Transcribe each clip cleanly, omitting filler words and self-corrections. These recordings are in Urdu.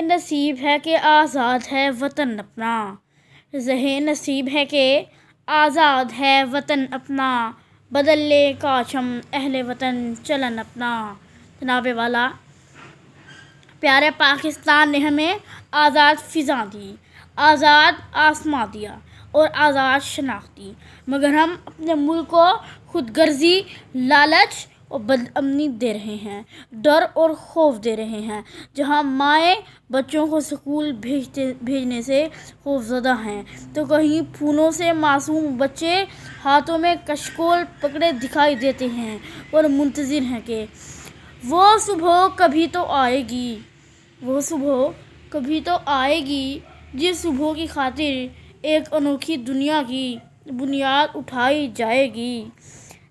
نصیب ہے کہ آزاد ہے وطن اپنا، زہ نصیب ہے کہ آزاد ہے وطن اپنا، بدل لے کاش ہم اہل وطن چلن اپنا۔ جناب والا، پیارے پاکستان نے ہمیں آزاد فضا دی، آزاد آسماں دیا اور آزاد شناخت دی، مگر ہم اپنے ملک کو خود غرضی، لالچ اور بد امنی دے رہے ہیں، ڈر اور خوف دے رہے ہیں۔ جہاں مائیں بچوں کو اسکول بھیجنے سے خوفزدہ ہیں، تو کہیں پھولوں سے معصوم بچے ہاتھوں میں کشکول پکڑے دکھائی دیتے ہیں اور منتظر ہیں کہ وہ صبح کبھی تو آئے گی، وہ صبح کبھی تو آئے گی، جس صبح کی خاطر ایک انوکھی دنیا کی بنیاد اٹھائی جائے گی۔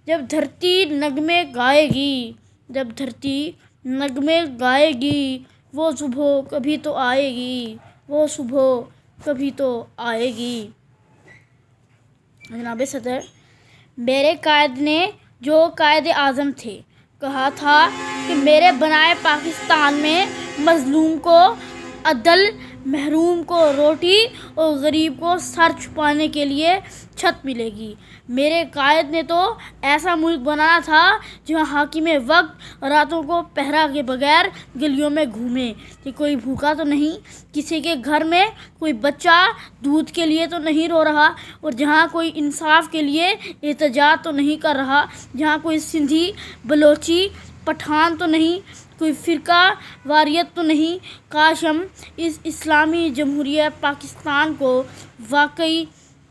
جب دھرتی نغمے گائے گی، جب دھرتی نغمے گائے گی، وہ صبح کبھی تو آئے گی، وہ صبح کبھی تو آئے گی۔ جناب صدر، میرے قائد نے، جو قائد اعظم تھے، کہا تھا کہ میرے بنائے پاکستان میں مظلوم کو عدل، محروم کو روٹی اور غریب کو سر چھپانے کے لیے چھت ملے گی۔ میرے قائد نے تو ایسا ملک بنانا تھا جہاں حاکم وقت راتوں کو پہرا کے بغیر گلیوں میں گھومے کہ کوئی بھوکا تو نہیں، کسی کے گھر میں کوئی بچہ دودھ کے لیے تو نہیں رو رہا، اور جہاں کوئی انصاف کے لیے احتجاج تو نہیں کر رہا، جہاں کوئی سندھی، بلوچی، پٹھان تو نہیں، کوئی فرقہ واریت تو نہیں۔ کاش ہم اس اسلامی جمہوریہ پاکستان کو واقعی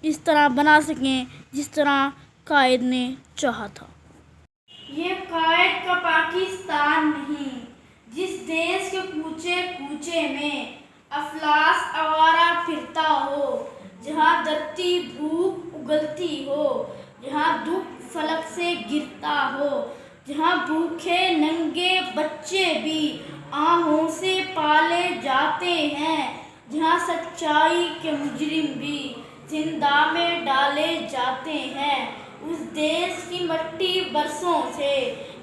اس طرح بنا سکیں جس طرح قائد نے چاہا تھا۔ یہ قائد کا پاکستان نہیں، جس دیس کے کوچے کوچے میں افلاس آوارہ پھرتا ہو، جہاں دھرتی بھوک اگلتی ہو، جہاں دکھ فلک سے گرتا ہو، جہاں بھوکے ننگے بچے بھی آہوں سے پالے جاتے ہیں، جہاں سچائی کے مجرم بھی زنداں میں ڈالے جاتے ہیں۔ اس دیس کی مٹی برسوں سے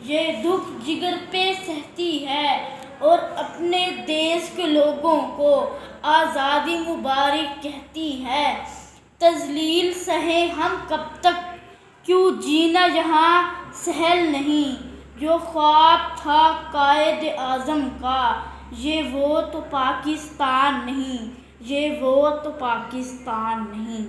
یہ دکھ جگر پہ سہتی ہے اور اپنے دیس کے لوگوں کو آزادی مبارک کہتی ہے۔ تذلیل سہیں ہم کب تک، کیوں جینا یہاں سہل نہیں، جو خواب تھا قائد اعظم کا، یہ وہ تو پاکستان نہیں، یہ وہ تو پاکستان نہیں۔